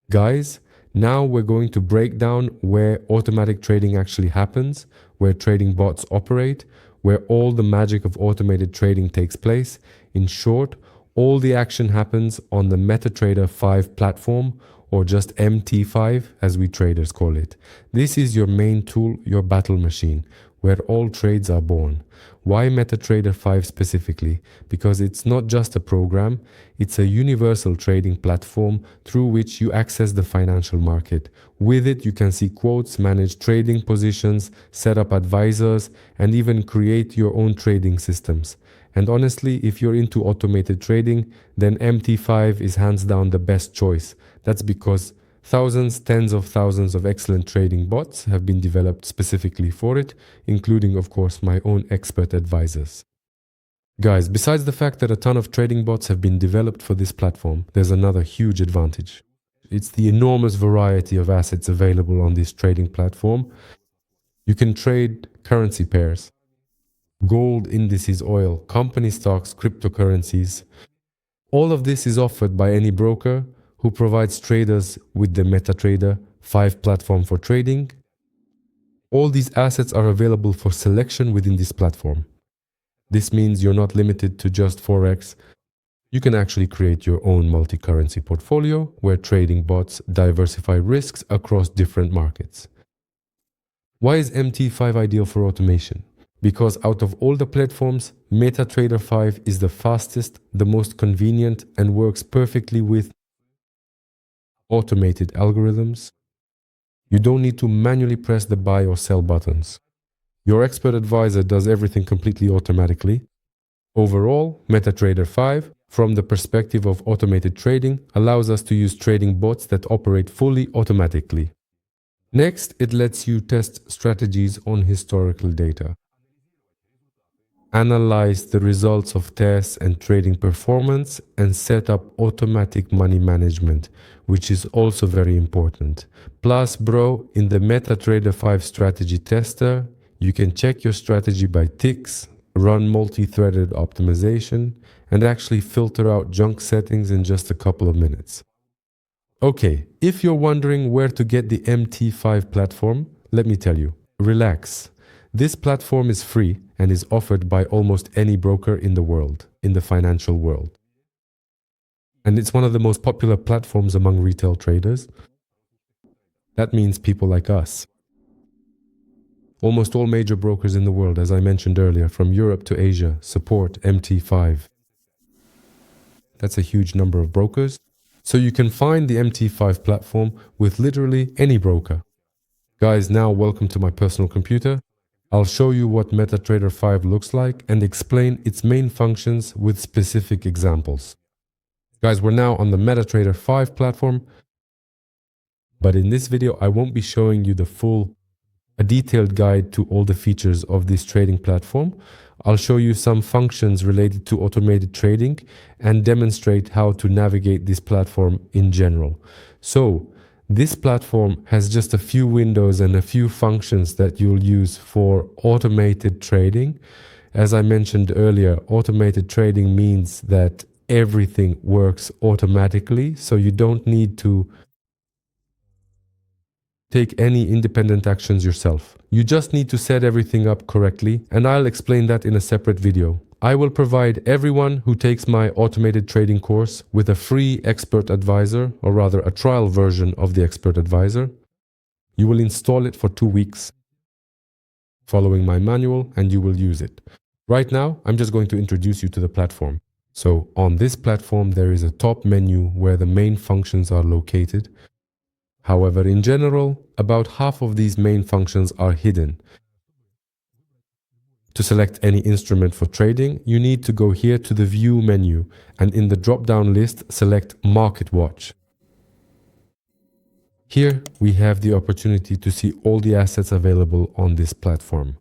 Guys, now we're going to break down where automatic trading actually happens, where trading bots operate, where all the magic of automated trading takes place. In short, all the action happens on the MetaTrader 5 platform, or just MT5 as we traders call it. This is your main tool, your battle machine, where all trades are born. Why MetaTrader 5 specifically? Because it's not just a program, it's a universal trading platform through which you access the financial market. With it, you can see quotes, manage trading positions, set up advisors, and even create your own trading systems. And honestly, if you're into automated trading, then MT5 is hands down the best choice. That's because thousands, tens of thousands of excellent trading bots have been developed specifically for it, including, of course, my own expert advisors. Guys, besides the fact that a ton of trading bots have been developed for this platform, there's another huge advantage. It's the enormous variety of assets available on this trading platform. You can trade currency pairs, gold, indices, oil, company stocks, cryptocurrencies. All of this is offered by any broker who provides traders with the MetaTrader 5 platform for trading. All these assets are available for selection within this platform. This means you're not limited to just forex. You can actually create your own multi-currency portfolio where trading bots diversify risks across different markets. Why is MT5 ideal for automation? Because out of all the platforms, MetaTrader 5 is the fastest, the most convenient, and works perfectly with automated algorithms. You don't need to manually press the buy or sell buttons. Your expert advisor does everything completely automatically. Overall, MetaTrader 5, from the perspective of automated trading, allows us to use trading bots that operate fully automatically. Next, it lets you test strategies on historical data. Analyze the results of tests and trading performance, and set up automatic money management, which is also very important. Plus, bro, in the MetaTrader 5 strategy tester, you can check your strategy by ticks, run multi-threaded optimization, and actually filter out junk settings in just a couple of minutes. Okay, if you're wondering where to get the MT5 platform, let me tell you, relax. This platform is free and is offered by almost any broker in the world, in the financial world. And it's one of the most popular platforms among retail traders. That means people like us. Almost all major brokers in the world, as I mentioned earlier, from Europe to Asia, support MT5. That's a huge number of brokers. So you can find the MT5 platform with literally any broker. Guys, now welcome to my personal computer. I'll show you what MetaTrader 5 looks like and explain its main functions with specific examples. Guys, we're now on the MetaTrader 5 platform, but in this video, I won't be showing you a detailed guide to all the features of this trading platform. I'll show you some functions related to automated trading and demonstrate how to navigate this platform in general. So, this platform has just a few windows and a few functions that you'll use for automated trading. As I mentioned earlier, automated trading means that everything works automatically, so you don't need to take any independent actions yourself. You just need to set everything up correctly, and I'll explain that in a separate video. I will provide everyone who takes my automated trading course with a free expert advisor, or rather a trial version of the expert advisor. You will install it for 2 weeks, following my manual, and you will use it. Right now, I'm just going to introduce you to the platform. So on this platform, there is a top menu where the main functions are located. However, in general, about half of these main functions are hidden. To select any instrument for trading, you need to go here to the View menu, and in the drop-down list, select Market Watch. Here, we have the opportunity to see all the assets available on this platform.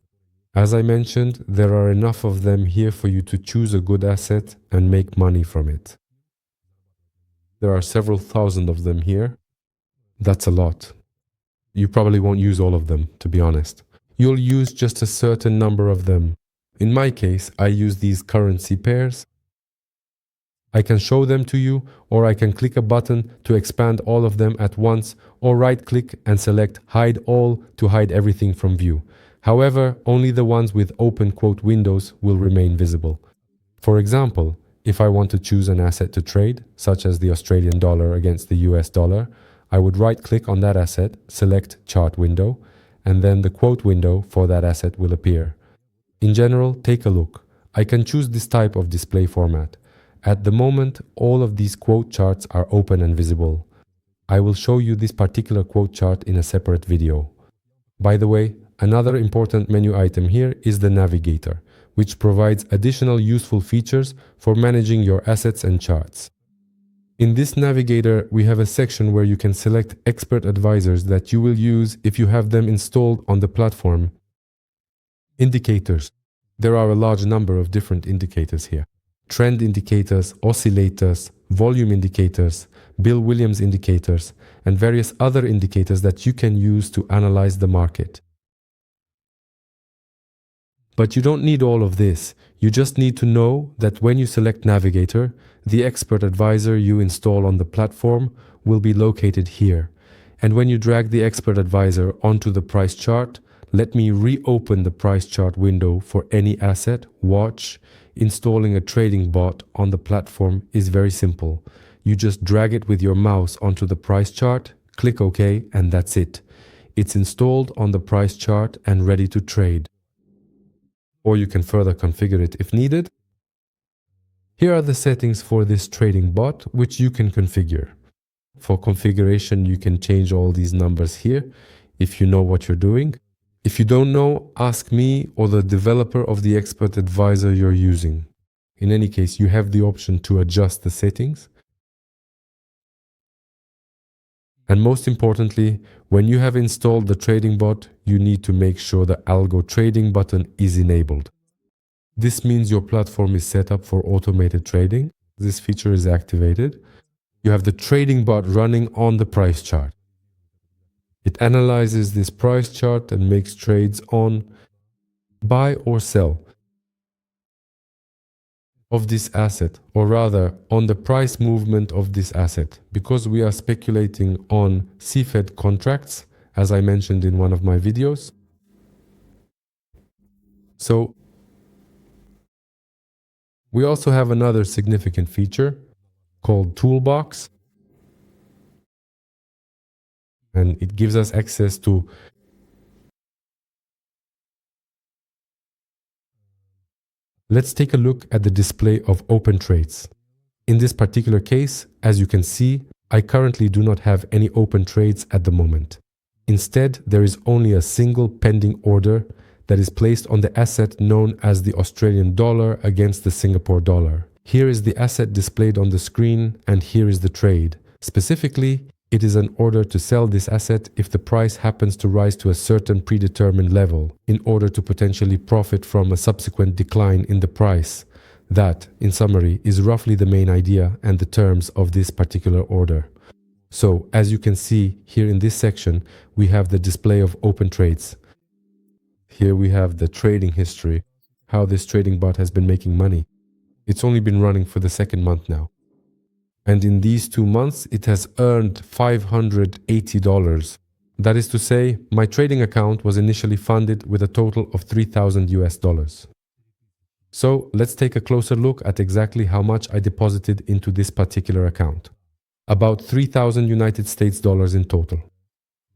As I mentioned, there are enough of them here for you to choose a good asset and make money from it. There are several thousand of them here. That's a lot. You probably won't use all of them, to be honest. You'll use just a certain number of them. In my case, I use these currency pairs. I can show them to you, or I can click a button to expand all of them at once, or right-click and select Hide All to hide everything from view. However, only the ones with open quote windows will remain visible. For example, if I want to choose an asset to trade, such as the Australian dollar against the US dollar, I would right-click on that asset, select Chart Window, and then the quote window for that asset will appear. In general, take a look. I can choose this type of display format. At the moment, all of these quote charts are open and visible. I will show you this particular quote chart in a separate video. By the way, another important menu item here is the navigator, which provides additional useful features for managing your assets and charts. In this navigator, we have a section where you can select expert advisors that you will use if you have them installed on the platform. Indicators. There are a large number of different indicators here. Trend indicators, oscillators, volume indicators, Bill Williams indicators, and various other indicators that you can use to analyze the market. But you don't need all of this. You just need to know that when you select Navigator, the expert advisor you install on the platform will be located here. And when you drag the expert advisor onto the price chart, let me reopen the price chart window for any asset, watch. Installing a trading bot on the platform is very simple. You just drag it with your mouse onto the price chart, click OK, and that's it. It's installed on the price chart and ready to trade. Or you can further configure it if needed. Here are the settings for this trading bot, which you can configure. For configuration, you can change all these numbers here if you know what you're doing. If you don't know, ask me or the developer of the expert advisor you're using. In any case, you have the option to adjust the settings. And most importantly, when you have installed the trading bot, you need to make sure the Algo Trading button is enabled. This means your platform is set up for automated trading. This feature is activated. You have the trading bot running on the price chart. It analyzes this price chart and makes trades on buy or sell of this asset, or rather on the price movement of this asset, because we are speculating on CFED contracts, as I mentioned in one of my videos. So we also have another significant feature called Toolbox. And it gives us access to Let's take a look at the display of open trades. In this particular case, as you can see, I currently do not have any open trades at the moment. Instead, there is only a single pending order that is placed on the asset known as the Australian dollar against the Singapore dollar. Here is the asset displayed on the screen, and here is the trade. Specifically, it is an order to sell this asset if the price happens to rise to a certain predetermined level, in order to potentially profit from a subsequent decline in the price. That, in summary, is roughly the main idea and the terms of this particular order. So, as you can see here in this section, we have the display of open trades. Here we have the trading history, how this trading bot has been making money. It's only been running for the second month now. And in these 2 months, it has earned $580. That is to say, my trading account was initially funded with a total of $3,000. So let's take a closer look at exactly how much I deposited into this particular account. About 3,000 United States dollars in total.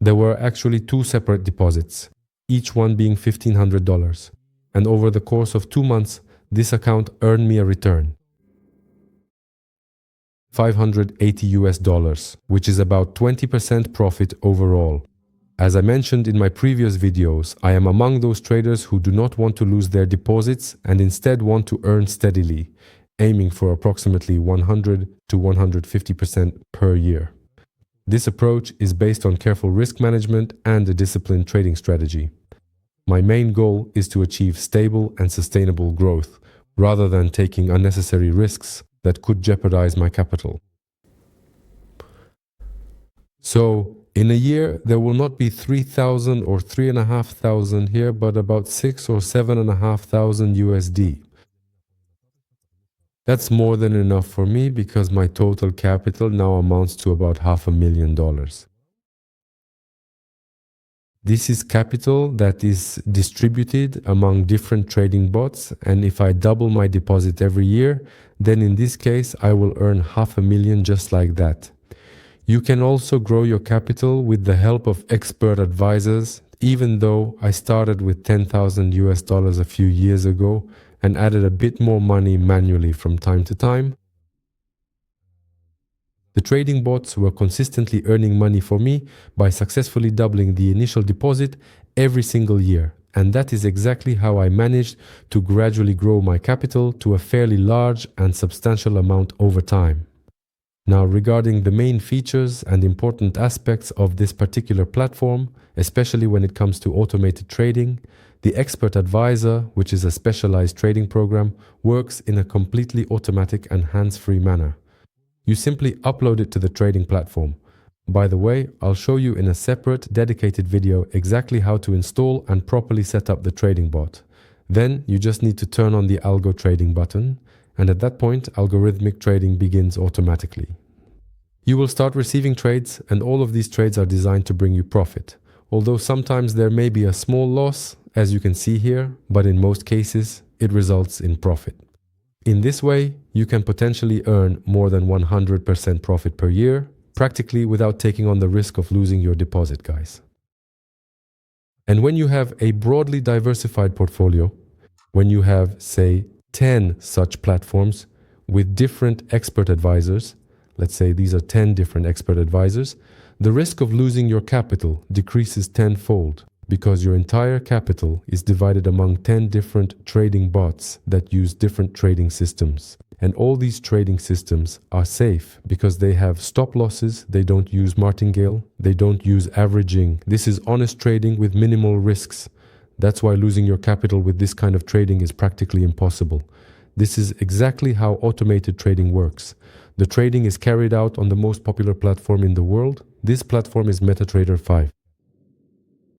There were actually 2 separate deposits, each one being $1,500. And over the course of 2 months, this account earned me a return. $580, which is about 20% profit overall. As I mentioned in my previous videos, I am among those traders who do not want to lose their deposits and instead want to earn steadily, aiming for approximately 100 to 150% per year. This approach is based on careful risk management and a disciplined trading strategy. My main goal is to achieve stable and sustainable growth, rather than taking unnecessary risks that could jeopardize my capital. So, in a year, there will not be 3,000 or 3,500 here, but about 6,000 or 7,500 USD. That's more than enough for me because my total capital now amounts to about $500,000. This is capital that is distributed among different trading bots, and if I double my deposit every year, then in this case I will earn $500,000 just like that. You can also grow your capital with the help of expert advisors, even though I started with $10,000 a few years ago and added a bit more money manually from time to time. The trading bots were consistently earning money for me by successfully doubling the initial deposit every single year. And that is exactly how I managed to gradually grow my capital to a fairly large and substantial amount over time. Now, regarding the main features and important aspects of this particular platform, especially when it comes to automated trading, the Expert Advisor, which is a specialized trading program, works in a completely automatic and hands-free manner. You simply upload it to the trading platform. By the way, I'll show you in a separate dedicated video exactly how to install and properly set up the trading bot. Then you just need to turn on the algo trading button, and at that point, algorithmic trading begins automatically. You will start receiving trades, and all of these trades are designed to bring you profit. Although sometimes there may be a small loss, as you can see here, but in most cases, it results in profit. In this way, you can potentially earn more than 100% profit per year, practically without taking on the risk of losing your deposit, guys. And when you have a broadly diversified portfolio, when you have, say, 10 such platforms with different expert advisors, let's say these are 10 different expert advisors, the risk of losing your capital decreases tenfold because your entire capital is divided among 10 different trading bots that use different trading systems. And all these trading systems are safe because they have stop losses, they don't use martingale, they don't use averaging. This is honest trading with minimal risks. That's why losing your capital with this kind of trading is practically impossible. This is exactly how automated trading works. The trading is carried out on the most popular platform in the world. This platform is MetaTrader 5.